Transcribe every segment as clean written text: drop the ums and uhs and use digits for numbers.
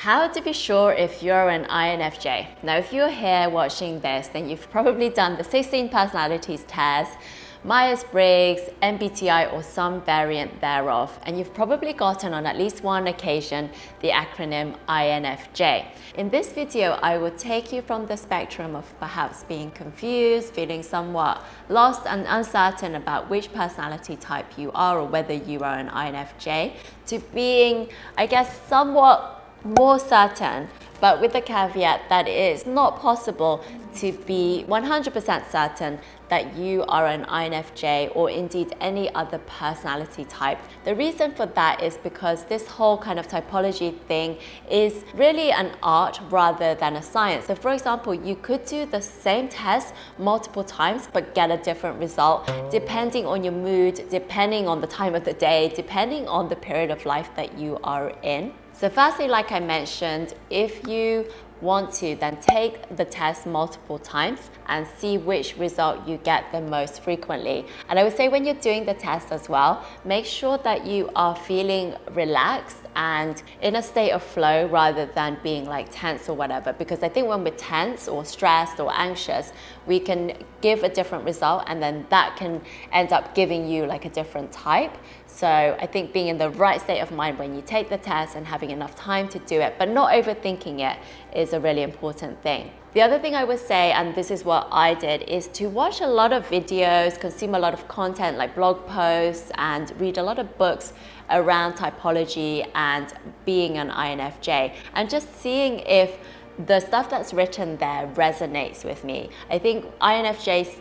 How to be sure if you're an INFJ. Now, if you're here watching this, then you've probably done the 16 personalities test, Myers-Briggs, MBTI, or some variant thereof, and you've probably gotten on at least one occasion the acronym INFJ. In this video, I will take you from the spectrum of perhaps being confused, feeling somewhat lost and uncertain about which personality type you are or whether you are an INFJ, to being, I guess, somewhat more certain, but with the caveat that it is not possible to be 100% certain that you are an INFJ or indeed any other personality type. The reason for that is because this whole kind of typology thing is really an art rather than a science. So for example, you could do the same test multiple times but get a different result depending on your mood, depending on the time of the day, depending on the period of life that you are in. So firstly, like I mentioned, if you want to, then take the test multiple times and see which result you get the most frequently. And I would say when you're doing the test as well, make sure that you are feeling relaxed and in a state of flow rather than being like tense or whatever, because I think when we're tense or stressed or anxious, we can give a different result and then that can end up giving you like a different type. So I think being in the right state of mind when you take the test and having enough time to do it, but not overthinking it, is a really important thing. The other thing I would say, and this is what I did, is to watch a lot of videos, consume a lot of content like blog posts, and read a lot of books around typology and being an INFJ, and just seeing if the stuff that's written there resonates with me. I think INFJs,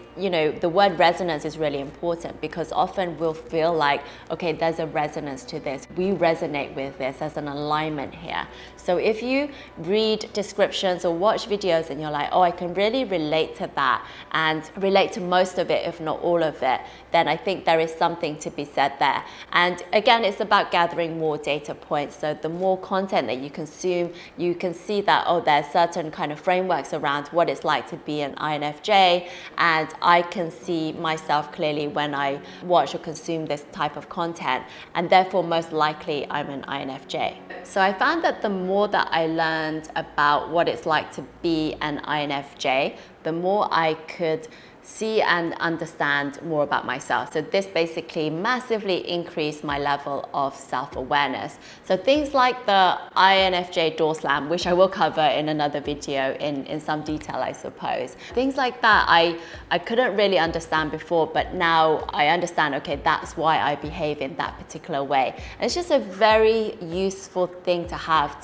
the word resonance is really important because often we'll feel like, okay, there's a resonance to this. We resonate with this. There's an alignment here. So if you read descriptions or watch videos and you're like, oh, I can really relate to that and relate to most of it, if not all of it, then I think there is something to be said there. And again, it's about gathering more data points. So the more content that you consume, you can see that, oh, there's certain kind of frameworks around what it's like to be an INFJ, and I can see myself clearly when I watch or consume this type of content, and therefore most likely I'm an INFJ. So I found that the more that I learned about what it's like to be an INFJ, the more I could see and understand more about myself. So this basically massively increased my level of self-awareness. So things like the INFJ door slam, which I will cover in another video in some detail, I suppose. Things like that I couldn't really understand before, but now I understand, okay, that's why I behave in that particular way. And it's just a very useful thing to have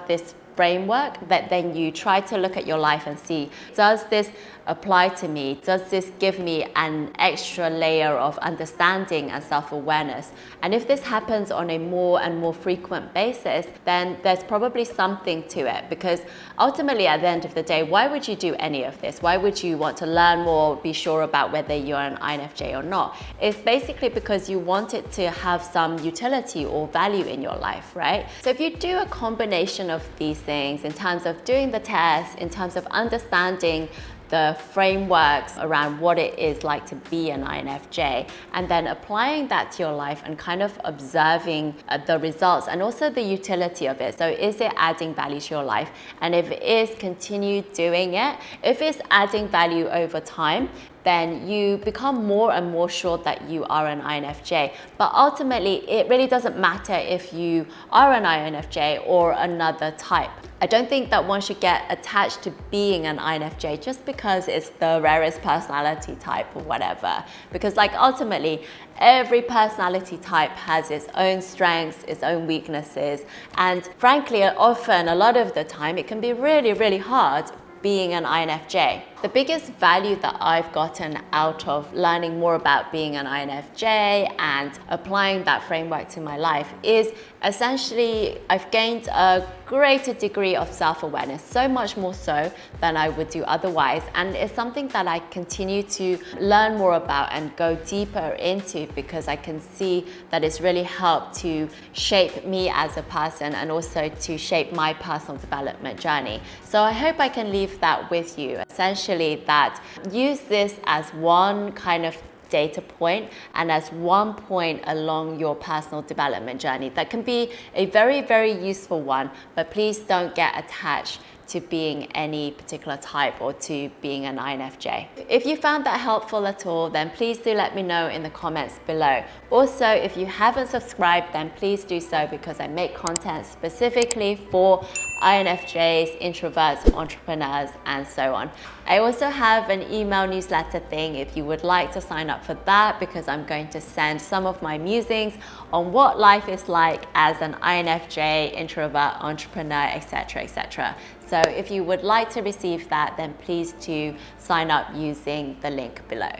this framework that then you try to look at your life and see, does this apply to me? Does this give me an extra layer of understanding and self-awareness? And if this happens on a more and more frequent basis, then there's probably something to it, because ultimately at the end of the day, why would you do any of this? Why would you want to learn more, be sure about whether you're an INFJ or not? It's basically because you want it to have some utility or value in your life, right? So if you do a combination of these things in terms of doing the test, in terms of understanding the frameworks around what it is like to be an INFJ, and then applying that to your life and kind of observing the results and also the utility of it. So is it adding value to your life? And if it is, continue doing it. If it's adding value over time, then you become more and more sure that you are an INFJ. But ultimately, it really doesn't matter if you are an INFJ or another type. I don't think that one should get attached to being an INFJ just because it's the rarest personality type or whatever. Because like ultimately, every personality type has its own strengths, its own weaknesses. And frankly, often, a lot of the time, it can be really, really hard being an INFJ. The biggest value that I've gotten out of learning more about being an INFJ and applying that framework to my life is essentially I've gained a greater degree of self-awareness, so much more so than I would do otherwise. And it's something that I continue to learn more about and go deeper into because I can see that it's really helped to shape me as a person and also to shape my personal development journey. So I hope I can leave that with you. Essentially that use this as one kind of data point and as one point along your personal development journey. That can be a very, very useful one, but please don't get attached to being any particular type or to being an INFJ. If you found that helpful at all, then please do let me know in the comments below. Also, if you haven't subscribed, then please do so, because I make content specifically for INFJs, introverts, entrepreneurs, and so on. I also have an email newsletter thing if you would like to sign up for that, because I'm going to send some of my musings on what life is like as an INFJ, introvert, entrepreneur, etc., etc. So if you would like to receive that, then please do sign up using the link below.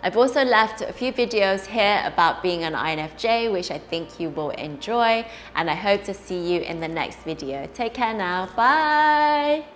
I've also left a few videos here about being an INFJ, which I think you will enjoy, and I hope to see you in the next video. Take care now, bye!